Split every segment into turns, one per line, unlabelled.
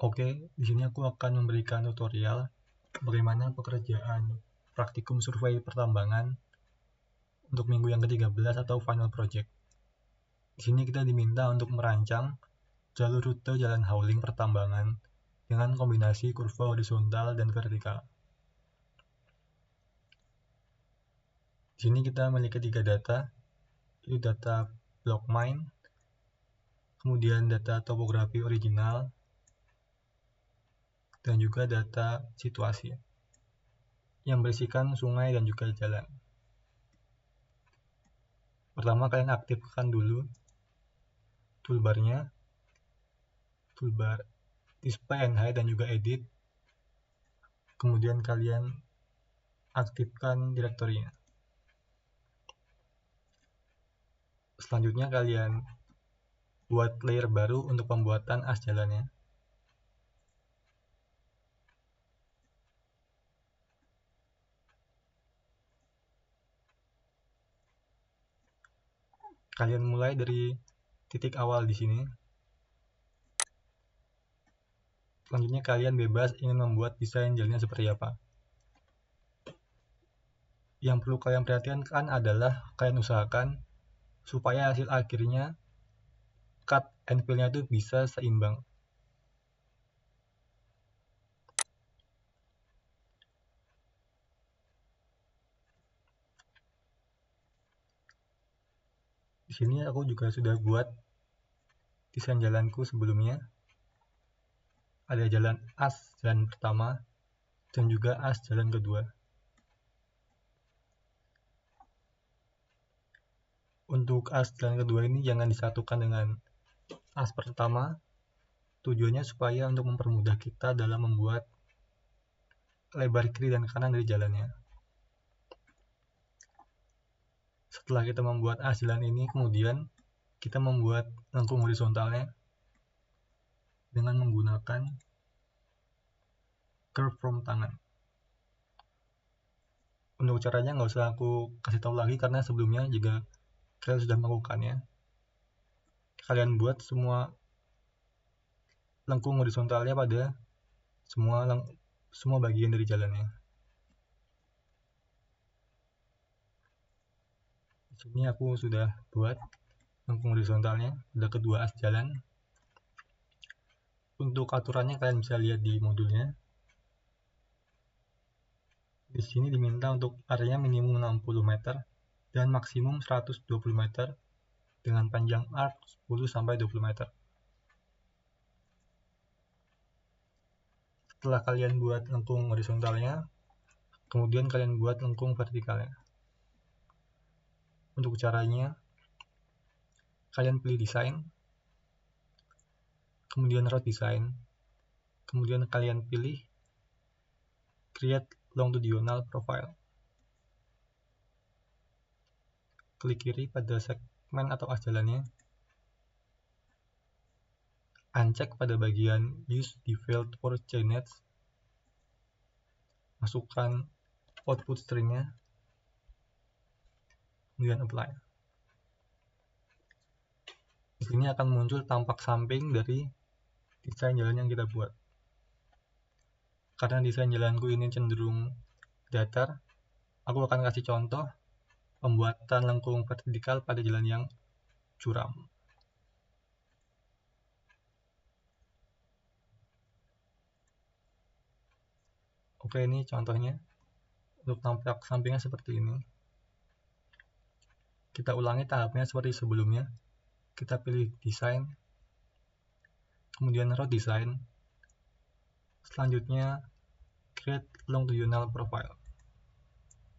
Oke, di sini aku akan memberikan tutorial bagaimana pekerjaan praktikum survei pertambangan untuk minggu yang ke-13 atau final project. Di sini kita diminta untuk merancang jalur rute jalan hauling pertambangan dengan kombinasi kurva horizontal dan vertikal. Di sini kita memiliki 3 data, yaitu data block mine, kemudian data topografi original, dan juga data situasi yang berisikan sungai dan juga jalan. Pertama, kalian aktifkan dulu toolbarnya, toolbar display and hide dan juga edit. Kemudian kalian aktifkan direktorinya. Selanjutnya kalian buat layer baru untuk pembuatan as jalannya. Kalian mulai dari titik awal di sini. Selanjutnya kalian bebas ingin membuat desain jalannya seperti apa. Yang perlu kalian perhatikan adalah kalian usahakan supaya hasil akhirnya cut and fill-nya itu bisa seimbang. Di sini aku juga sudah buat desain jalanku sebelumnya. Ada jalan as jalan pertama dan juga as jalan kedua. Untuk as jalan kedua ini jangan disatukan dengan as pertama. Tujuannya supaya untuk mempermudah kita dalam membuat lebar kiri dan kanan dari jalannya. Setelah kita membuat as jalan ini, kemudian kita membuat lengkung horizontalnya dengan menggunakan curve from tangan. Untuk caranya nggak usah aku kasih tahu lagi karena sebelumnya juga kalian sudah melakukannya. Kalian buat semua lengkung horizontalnya pada semua bagian dari jalannya. Di sini aku sudah buat lengkung horizontalnya, sudah kedua as jalan. Untuk aturannya kalian bisa lihat di modulnya. Di sini diminta untuk area minimum 60 meter dan maksimum 120 meter dengan panjang arc 10-20 meter. Setelah kalian buat lengkung horizontalnya, kemudian kalian buat lengkung vertikalnya. Untuk caranya, kalian pilih desain, kemudian route design, kemudian kalian pilih create longitudinal profile. Klik kiri pada segmen atau as jalannya, uncheck pada bagian use default for coordinates, masukkan output stringnya, kemudian apply. Di sini akan muncul tampak samping dari desain jalan yang kita buat. Karena desain jalanku ini cenderung datar, aku akan kasih contoh pembuatan lengkung vertikal pada jalan yang curam. Oke, ini contohnya. Untuk tampak sampingnya seperti ini. Kita ulangi tahapnya seperti sebelumnya. Kita pilih desain, kemudian route design. Selanjutnya create longitudinal profile.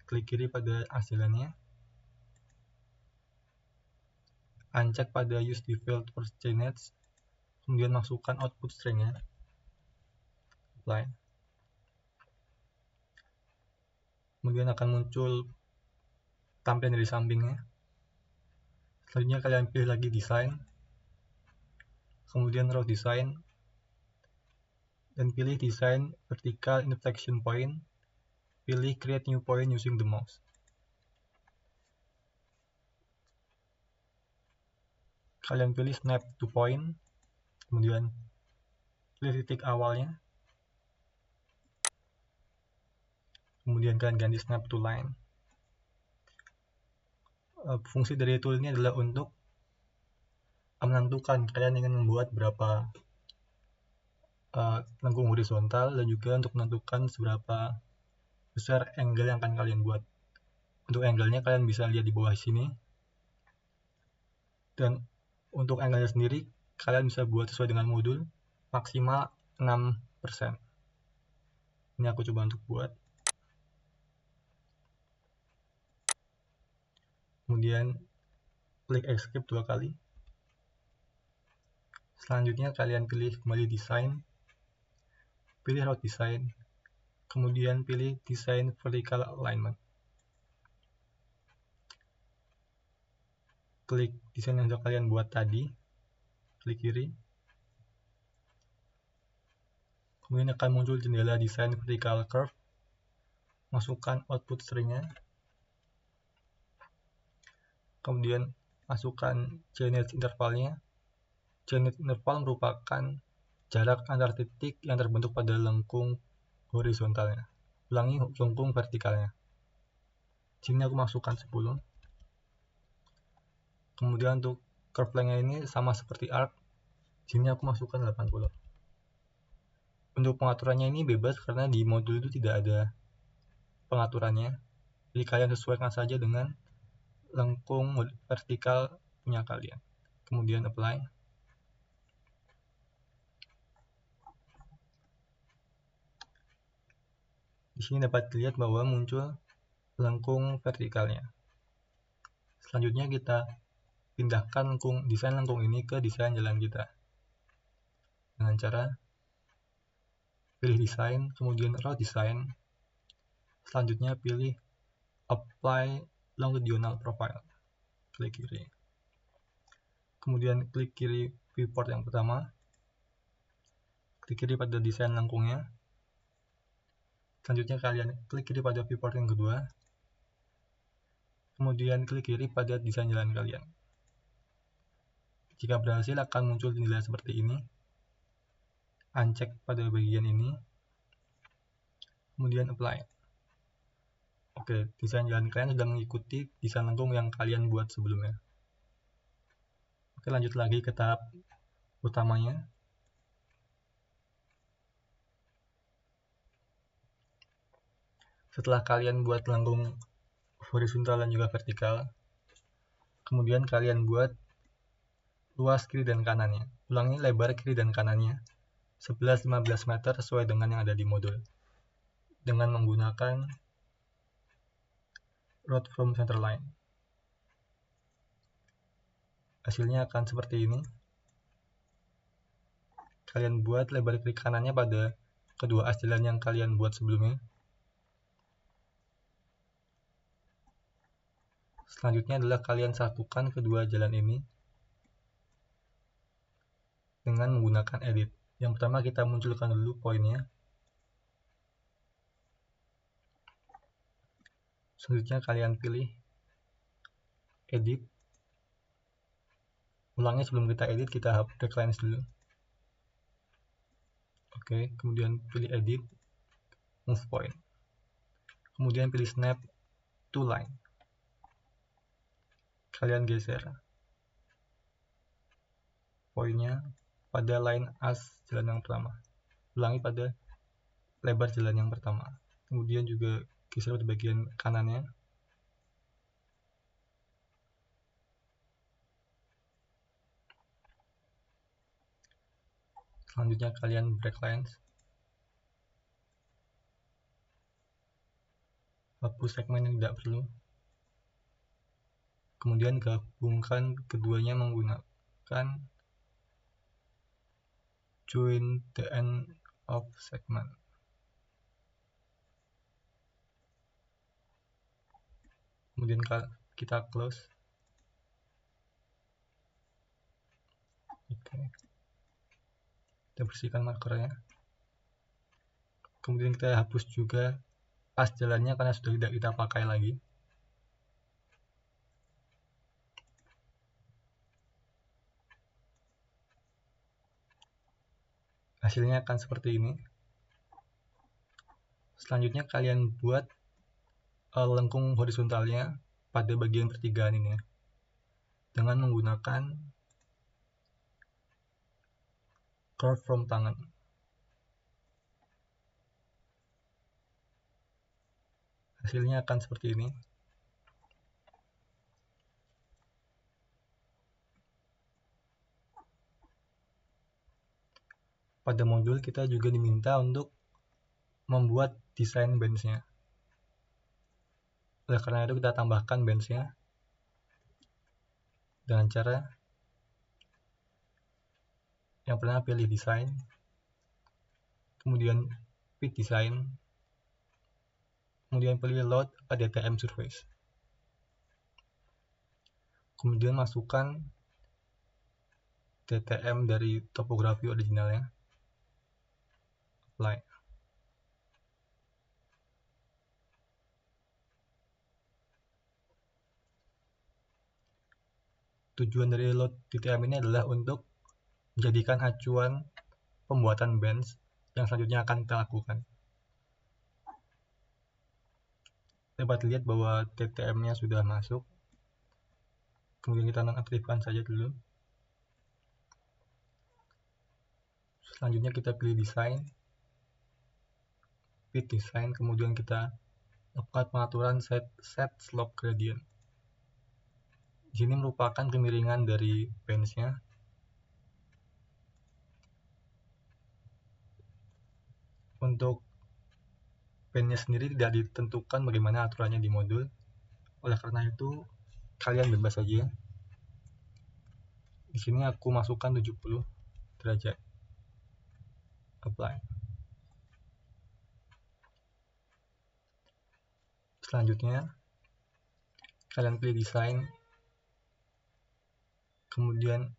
Klik kiri pada as jalannya, uncheck pada use default for coordinates, kemudian masukkan output stringnya, apply. Kemudian akan muncul tampilan dari sampingnya. Selanjutnya kalian pilih lagi desain, kemudian route design, dan pilih design vertical intersection point. Pilih create new point using the mouse. Kalian pilih snap to point, kemudian pilih titik awalnya, kemudian kalian ganti snap to line. Fungsi dari tool ini adalah untuk menentukan kalian ingin membuat berapa lengkung horizontal, dan juga untuk menentukan seberapa besar angle yang akan kalian buat. Untuk angle-nya kalian bisa lihat di bawah sini, dan untuk angle-nya sendiri kalian bisa buat sesuai dengan modul, maksimal 6%. Ini aku coba untuk buat. Kemudian klik escape 2 kali. Selanjutnya kalian pilih kembali desain, pilih route design, kemudian pilih design vertical alignment. Klik desain yang sudah kalian buat tadi, klik kiri. Kemudian akan muncul jendela desain vertical curve. Masukkan output string-nya. Kemudian masukkan generic intervalnya. Generic interval merupakan jarak antar titik yang terbentuk pada lengkung horizontalnya. Ulangi, lengkung vertikalnya. Sini aku masukkan 10. Kemudian untuk curve length-nya ini sama seperti arc. Sini aku masukkan 80. Untuk pengaturannya ini bebas karena di modul itu tidak ada pengaturannya. Jadi kalian sesuaikan saja dengan lengkung vertikal punya kalian. Kemudian apply. Di sini dapat dilihat bahwa muncul lengkung vertikalnya. Selanjutnya kita pindahkan desain lengkung ini ke desain jalan kita. Dengan cara pilih desain, kemudian route design. Selanjutnya pilih apply longitudinal profile. Klik kiri. Kemudian klik kiri viewport yang pertama. Klik kiri pada desain lengkungnya. Selanjutnya kalian klik kiri pada viewport yang kedua. Kemudian klik kiri pada desain jalan kalian. Jika berhasil akan muncul jendela seperti ini. Uncheck pada bagian ini. Kemudian apply. Oke, desain jalan kalian sudah mengikuti desain lengkung yang kalian buat sebelumnya. Oke, lanjut lagi ke tahap utamanya. Setelah kalian buat lengkung horizontal dan juga vertikal, kemudian kalian buat luas kiri dan kanannya. Ulangi lebar kiri dan kanannya 11-15 meter sesuai dengan yang ada di modul. Dengan menggunakan route from center line. Hasilnya akan seperti ini. Kalian buat lebar kiri kanannya pada kedua as jalan yang kalian buat sebelumnya. Selanjutnya adalah kalian satukan kedua jalan ini dengan menggunakan edit. Yang pertama kita munculkan dulu poinnya. Selanjutnya kalian pilih edit. Ulangi, sebelum kita edit kita break lines dulu. Oke, kemudian pilih edit, move point. Kemudian pilih snap to line. Kalian geser poinnya pada line as jalan yang pertama. Ulangi pada lebar jalan yang pertama. Kemudian juga geser pada bagian kanannya. Selanjutnya kalian break lines. Hapus segmen yang tidak perlu. Kemudian gabungkan keduanya menggunakan join the end of segment. Kemudian kita close. Oke. Kita bersihkan markernya. Kemudian kita hapus juga as jalannya karena sudah tidak kita pakai lagi. Hasilnya akan seperti ini. Selanjutnya kalian buat lengkung horizontalnya pada bagian pertigaan ini ya, dengan menggunakan curve from tangan. Hasilnya akan seperti ini. Pada modul kita juga diminta untuk membuat desain bench-nya. Oleh karena itu kita tambahkan bench-nya dengan cara yang pertama pilih desain, kemudian fit design, kemudian pilih load a DTM surface. Kemudian masukkan DTM dari topografi originalnya. Apply. Tujuan dari load DTM ini adalah untuk menjadikan acuan pembuatan bench yang selanjutnya akan kita lakukan. Dapat lihat bahwa DTM-nya sudah masuk. Kemudian kita nonaktifkan saja dulu. Selanjutnya kita pilih desain, fit design, kemudian kita lakukan pengaturan set slope gradient. Di sini merupakan kemiringan dari bench-nya. Untuk bench-nya sendiri tidak ditentukan bagaimana aturannya di modul. Oleh karena itu, kalian bebas saja. Di sini aku masukkan 70 derajat. Apply. Selanjutnya, kalian pilih desain, kemudian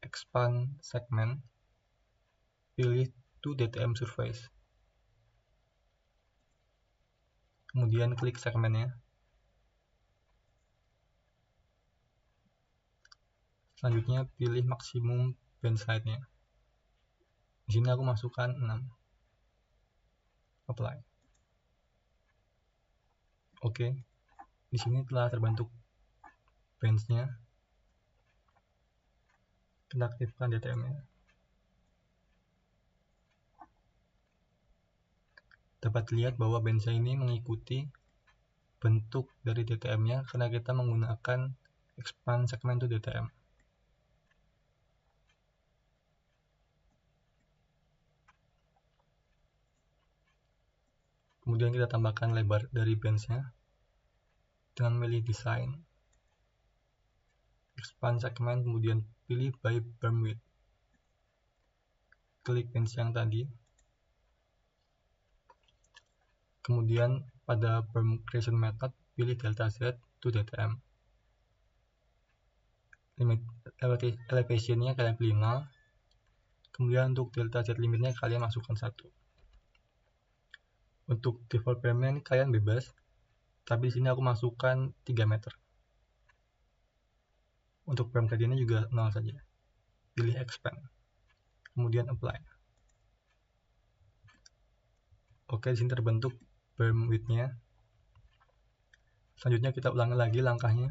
expand segment, pilih to DTM surface, kemudian klik segmennya. Selanjutnya pilih maksimum bench height-nya. Di sini aku masukkan 6. Apply. Oke. Di sini telah terbentuk bench-nya. Kita aktifkan DTM-nya. Dapat lihat bahwa bench ini mengikuti bentuk dari DTM-nya karena kita menggunakan expand segment to DTM. Kemudian kita tambahkan lebar dari bench-nya dengan memilih desain, expand segment, kemudian pilih by berm width. Klik bench yang tadi. Kemudian pada berm creation method pilih delta Z to DTM. Limit elevation-nya kalian pilih 0. Kemudian untuk delta Z limitnya kalian masukkan 1. Untuk default bermnya ini kalian bebas, tapi di sini aku masukkan 3 meter. Untuk berm gradientnya juga 0 saja. Pilih expand. Kemudian apply. Oke, di sini terbentuk berm width-nya. Selanjutnya kita ulangi lagi langkahnya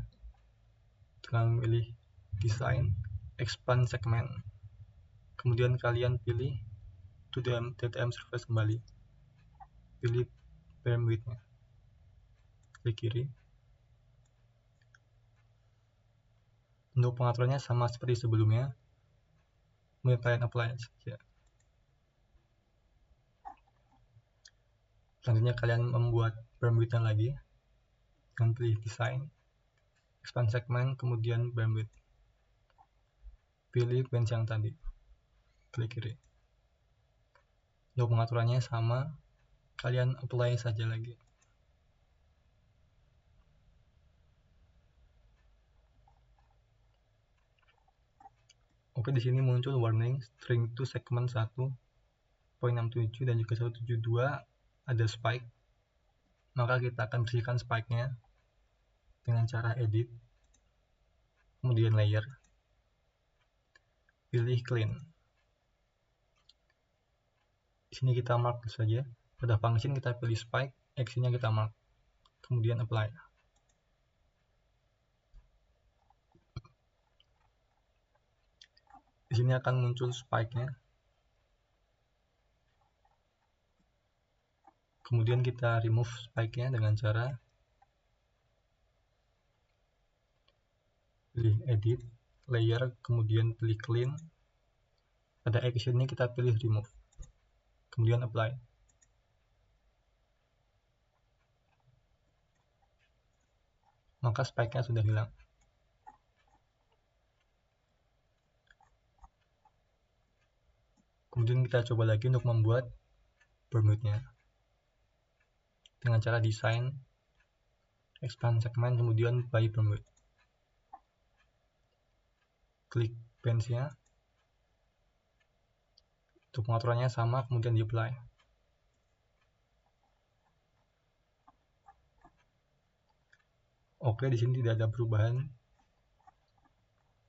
dengan memilih design, expand segment. Kemudian kalian pilih to DTM surface kembali. Pilih berm width-nya. Klik kiri. Untuk pengaturannya sama seperti sebelumnya. Kemudian kalian apply saja. Selanjutnya kalian membuat berm width-nya lagi dengan pilih design, expand segment, kemudian berm width. Pilih bench yang tadi, klik kiri. Untuk pengaturannya sama, kalian apply saja lagi. Oke, di sini muncul warning string to segment 1.67 dan juga 172 ada spike. Maka kita akan bersihkan spike-nya dengan cara edit, kemudian layer, pilih clean. Di sini kita mark saja. Pada function kita pilih spike, action-nya kita mark. Kemudian apply. Di sini akan muncul spike-nya. Kemudian kita remove spike-nya dengan cara pilih edit, layer, kemudian pilih clean. Pada action ini kita pilih remove. Kemudian apply. Maka spike-nya sudah hilang. Kemudian kita coba lagi untuk membuat Bermude-nya dengan cara desain, expand segment, kemudian by Bermude. Klik bench-nya. Untuk pengaturannya sama, kemudian di-apply. Oke, di sini tidak ada perubahan.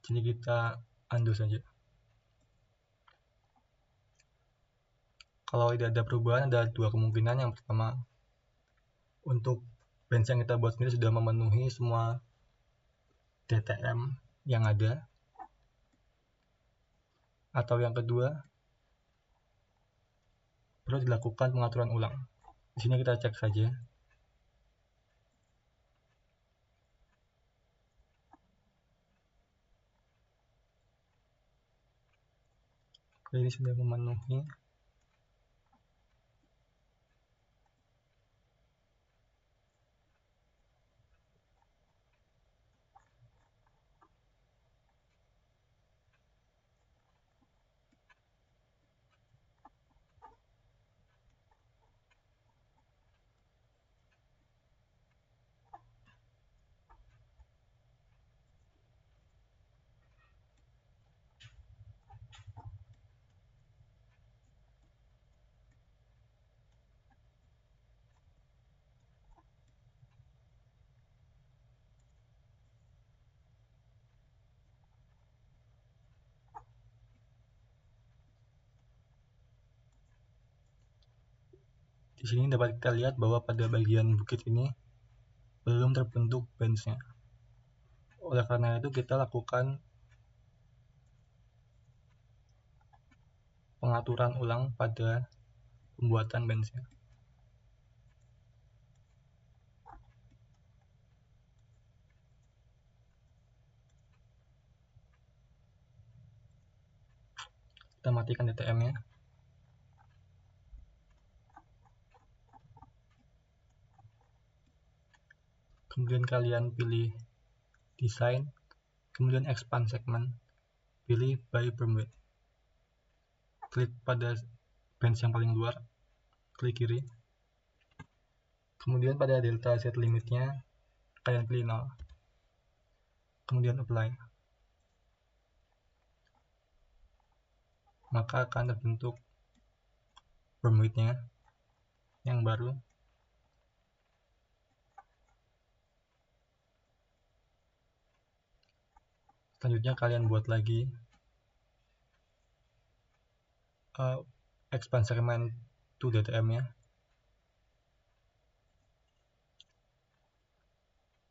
Jadi kita undo saja. Kalau tidak ada perubahan, ada dua kemungkinan. Yang pertama, untuk bench yang kita buat sendiri sudah memenuhi semua DTM yang ada. Atau yang kedua, perlu dilakukan pengaturan ulang. Di sini kita cek saja. Oke, ini sudah memenuhi. Di sini dapat kita lihat bahwa pada bagian bukit ini belum terbentuk bench-nya. Oleh karena itu kita lakukan pengaturan ulang pada pembuatan bench-nya. Kita matikan DTM-nya. Kemudian kalian pilih design, kemudian expand segment, pilih by Bermude. Klik pada bench yang paling luar, klik kiri. Kemudian pada delta set limitnya, kalian pilih 0. Kemudian apply. Maka akan terbentuk Bermude-nya yang baru. Selanjutnya kalian buat lagi expand segment to DTM-nya.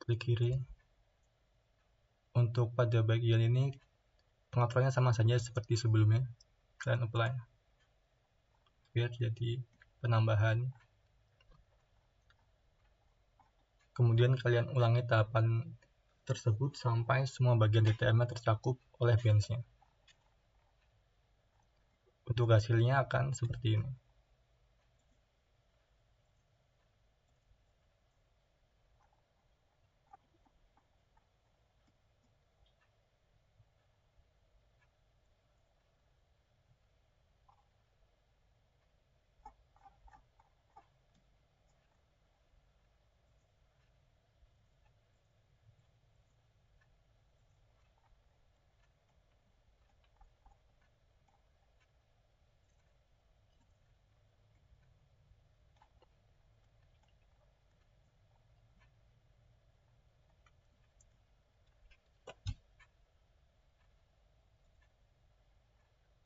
Klik kiri. Untuk pada bagian ini pengaturannya sama saja seperti sebelumnya. Kalian apply. Biar jadi penambahan. Kemudian kalian ulangi tahapan tersebut sampai semua bagian DTM-nya tercakup oleh bench-nya. Untuk hasilnya akan seperti ini.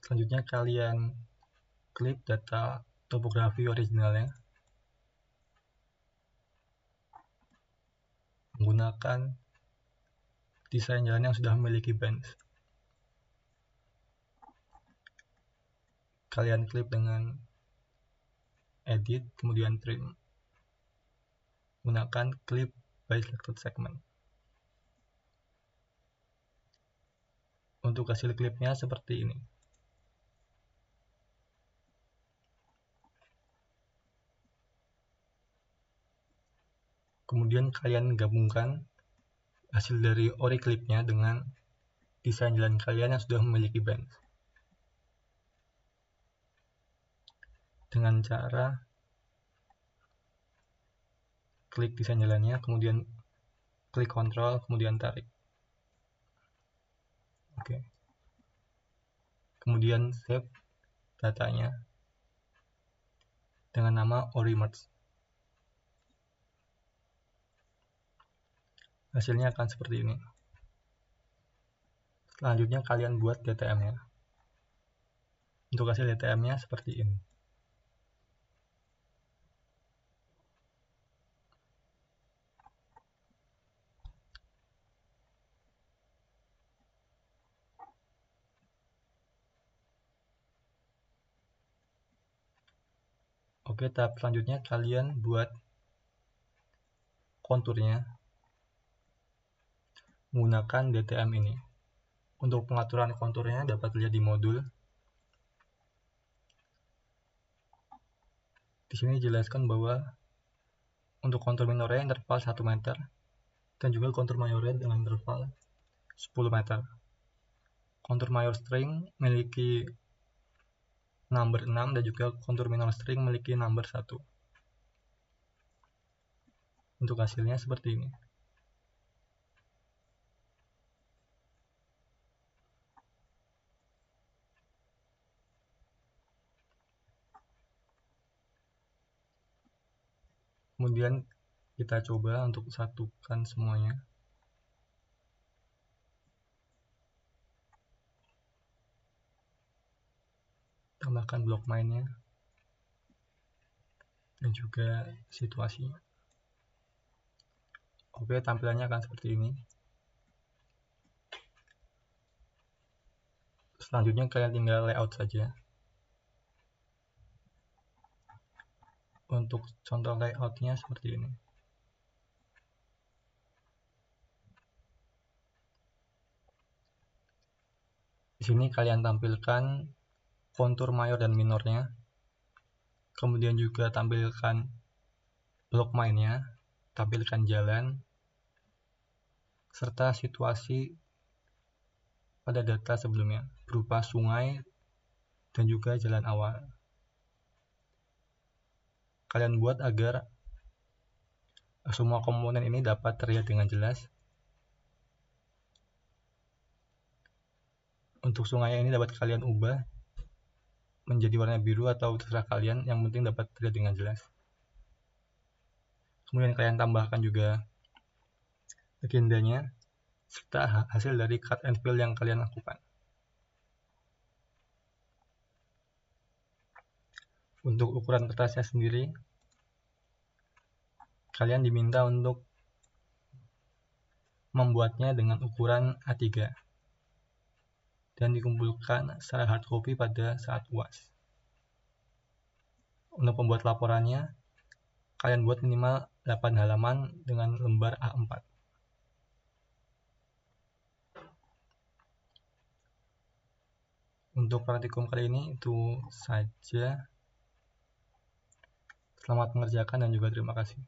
Selanjutnya kalian klik data topografi originalnya menggunakan desain jalan yang sudah memiliki bands. Kalian klik dengan edit, kemudian trim. Gunakan clip by selected segment. Untuk hasil klipnya seperti ini. Kemudian kalian gabungkan hasil dari ori klipnya dengan desain jalan kalian yang sudah memiliki bands. Dengan cara klik desain jalannya, kemudian klik kontrol, kemudian tarik. Oke. Kemudian save datanya dengan nama ori merge. Hasilnya akan seperti ini. Selanjutnya kalian buat DTM-nya. Untuk hasil DTM-nya seperti ini. Oke, tahap selanjutnya kalian buat konturnya menggunakan DTM ini. Untuk pengaturan konturnya dapat dilihat di modul. Di sini dijelaskan bahwa untuk kontur minornya interval 1 meter dan juga kontur mayornya dengan interval 10 meter. Kontur mayor string memiliki number 6 dan juga kontur minor string memiliki number 1. Untuk hasilnya seperti ini. Kemudian kita coba untuk satukan semuanya. Tambahkan blok mainnya dan juga situasinya. Oke, tampilannya akan seperti ini. Selanjutnya kalian tinggal layout saja. Untuk contoh layoutnya seperti ini. Di sini kalian tampilkan kontur mayor dan minornya. Kemudian juga tampilkan blok mainnya, tampilkan jalan, serta situasi pada data sebelumnya, berupa sungai dan juga jalan awal. Kalian buat agar semua komponen ini dapat terlihat dengan jelas. Untuk sungai ini dapat kalian ubah menjadi warna biru atau terserah kalian, yang penting dapat terlihat dengan jelas. Kemudian kalian tambahkan juga legendanya serta hasil dari cut and fill yang kalian lakukan. Untuk ukuran kertasnya sendiri, kalian diminta untuk membuatnya dengan ukuran A3 dan dikumpulkan secara hard copy pada saat UAS. Untuk membuat laporannya, kalian buat minimal 8 halaman dengan lembar A4. Untuk praktikum kali ini itu saja. Selamat mengerjakan dan juga terima kasih.